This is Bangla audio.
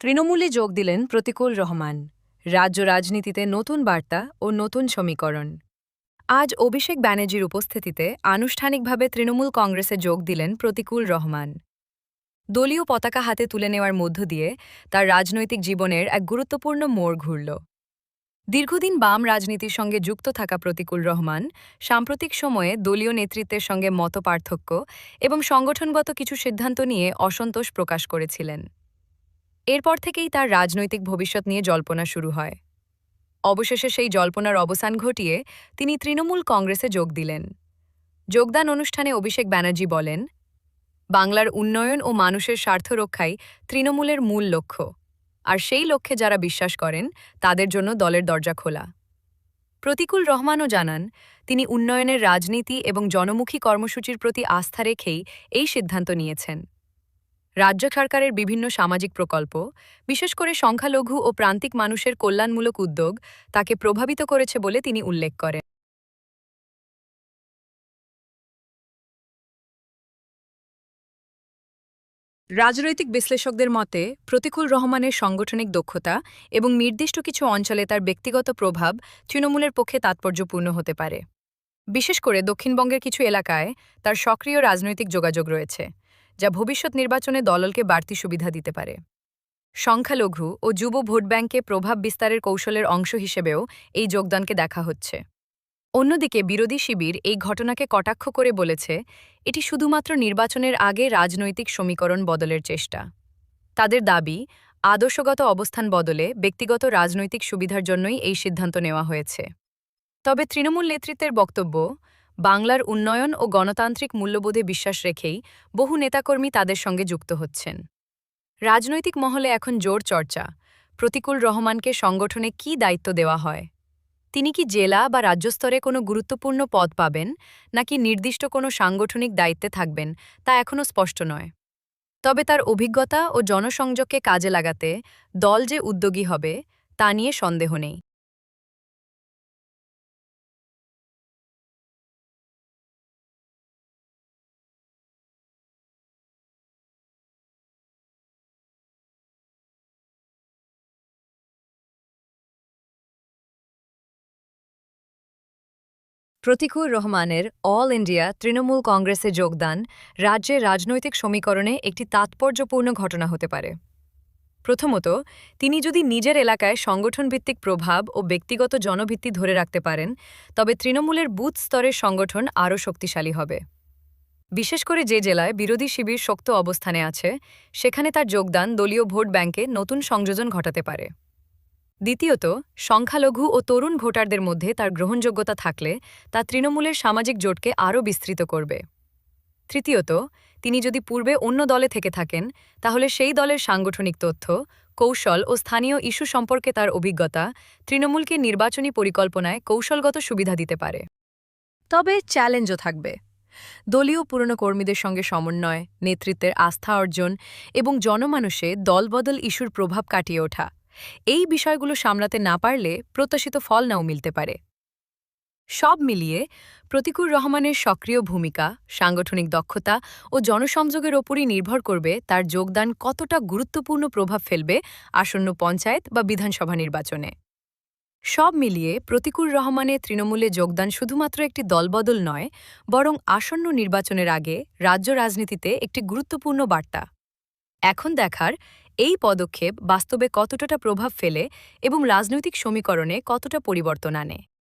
তৃণমূলে যোগ দিলেন প্রতিকূল রহমান। রাজ্য রাজনীতিতে নতুন বার্তা ও নতুন সমীকরণ। আজ অভিষেক ব্যানার্জির উপস্থিতিতে আনুষ্ঠানিকভাবে তৃণমূল কংগ্রেসে যোগ দিলেন প্রতিকূল রহমান। দলীয় পতাকা হাতে তুলে নেওয়ার মধ্য দিয়ে তার রাজনৈতিক জীবনের এক গুরুত্বপূর্ণ মোড় ঘুরল। দীর্ঘদিন বাম রাজনীতির সঙ্গে যুক্ত থাকা প্রতিকূল রহমান সাম্প্রতিক সময়ে দলীয় নেতৃত্বের সঙ্গে মতপার্থক্য এবং সংগঠনগত কিছু সিদ্ধান্ত নিয়ে অসন্তোষ প্রকাশ করেছিলেন। এরপর থেকেই তার রাজনৈতিক ভবিষ্যৎ নিয়ে জল্পনা শুরু হয়। অবশেষে সেই জল্পনার অবসান ঘটিয়ে তিনি তৃণমূল কংগ্রেসে যোগ দিলেন। যোগদান অনুষ্ঠানে অভিষেক ব্যানার্জি বলেন, বাংলার উন্নয়ন ও মানুষের স্বার্থ রক্ষাই তৃণমূলের মূল লক্ষ্য, আর সেই লক্ষ্যে যারা বিশ্বাস করেন তাদের জন্য দলের দরজা খোলা। প্রতিকূল রহমানও জানান, তিনি উন্নয়নের রাজনীতি এবং জনমুখী কর্মসূচির প্রতি আস্থা রেখেই এই সিদ্ধান্ত নিয়েছেন। রাজ্য সরকারের বিভিন্ন সামাজিক প্রকল্প, বিশেষ করে সংখ্যালঘু ও প্রান্তিক মানুষের কল্যাণমূলক উদ্যোগ তাকে প্রভাবিত করেছে বলে তিনি উল্লেখ করেন। রাজনৈতিক বিশ্লেষকদের মতে প্রতিকূল রহমানের সাংগঠনিক দক্ষতা এবং নির্দিষ্ট কিছু অঞ্চলে তার ব্যক্তিগত প্রভাব তৃণমূলের পক্ষে তাৎপর্যপূর্ণ হতে পারে। বিশেষ করে দক্ষিণবঙ্গের কিছু এলাকায় তার সক্রিয় রাজনৈতিক যোগাযোগ রয়েছে, যা ভবিষ্যৎ নির্বাচনে দলকে বাড়তি সুবিধা দিতে পারে। সংখ্যালঘু ও যুব ভোট ব্যাংকে প্রভাব বিস্তারের কৌশলের অংশ হিসেবেও এই যোগদানকে দেখা হচ্ছে। অন্যদিকে বিরোধী শিবির এই ঘটনাকে কটাক্ষ করে বলেছে, এটি শুধুমাত্র নির্বাচনের আগে রাজনৈতিক সমীকরণ বদলের চেষ্টা। তাদের দাবি, আদর্শগত অবস্থান বদলে ব্যক্তিগত রাজনৈতিক সুবিধার জন্যই এই সিদ্ধান্ত নেওয়া হয়েছে। তবে তৃণমূল নেতৃত্বের বক্তব্য, বাংলার উন্নয়ন ও গণতান্ত্রিক মূল্যবোধে বিশ্বাস রেখেই বহু নেতাকর্মী তাদের সঙ্গে যুক্ত হচ্ছেন। রাজনৈতিক মহলে এখন জোর চর্চা, প্রতিকূল রহমানকে সংগঠনে কী দায়িত্ব দেওয়া হয়। তিনি কি জেলা বা রাজ্য স্তরে কোনো গুরুত্বপূর্ণ পদ পাবেন, নাকি নির্দিষ্ট কোনো সাংগঠনিক দায়িত্বে থাকবেন, তা এখনও স্পষ্ট নয়। তবে তার অভিজ্ঞতা ও জনসংযোগকে কাজে লাগাতে দল যে উদ্যোগী হবে, তা নিয়ে সন্দেহ নেই। প্রতিকূল রহমানের অল ইন্ডিয়া তৃণমূল কংগ্রেসে যোগদান রাজ্যের রাজনৈতিক সমীকরণে একটি তাৎপর্যপূর্ণ ঘটনা হতে পারে। প্রথমত, তিনি যদি নিজের এলাকায় সংগঠনভিত্তিক প্রভাব ও ব্যক্তিগত জনভিত্তি ধরে রাখতে পারেন, তবে তৃণমূলের বুথ স্তরের সংগঠন আরও শক্তিশালী হবে। বিশেষ করে যে জেলায় বিরোধী শিবির শক্ত অবস্থানে আছে, সেখানে তার যোগদান দলীয় ভোট ব্যাংকে নতুন সংযোজন ঘটাতে পারে। দ্বিতীয়ত, সংখ্যালঘু ও তরুণ ভোটারদের মধ্যে তার গ্রহণযোগ্যতা থাকলে তা তৃণমূলের সামাজিক জোটকে আরও বিস্তৃত করবে। তৃতীয়ত, তিনি যদি পূর্বে অন্য দলে থেকে থাকেন, তাহলে সেই দলের সাংগঠনিক তথ্য, কৌশল ও স্থানীয় ইস্যু সম্পর্কে তার অভিজ্ঞতা তৃণমূলকে নির্বাচনী পরিকল্পনায় কৌশলগত সুবিধা দিতে পারে। তবে চ্যালেঞ্জও থাকবে। দলীয় পুরনো কর্মীদের সঙ্গে সমন্বয়, নেতৃত্বের আস্থা অর্জন এবং জনমানসে দলবদল ইস্যুর প্রভাব কাটিয়ে ওঠা, এই বিষয়গুলো সামলাতে না পারলে প্রত্যাশিত ফল নাও মিলতে পারে। সব মিলিয়ে প্রতিকূল রহমানের সক্রিয় ভূমিকা, সাংগঠনিক দক্ষতা ও জনসংযোগের ওপরই নির্ভর করবে তার যোগদান কতটা গুরুত্বপূর্ণ প্রভাব ফেলবে আসন্ন পঞ্চায়েত বা বিধানসভা নির্বাচনে। সব মিলিয়ে প্রতিকূল রহমানের তৃণমূলে যোগদান শুধুমাত্র একটি দলবদল নয়, বরং আসন্ন নির্বাচনের আগে রাজ্য রাজনীতিতে একটি গুরুত্বপূর্ণ বার্তা। এখন দেখার, এই পদক্ষেপ বাস্তবে কতটা প্রভাব ফেলে এবং রাজনৈতিক সমীকরণে কতটা পরিবর্তন আনে।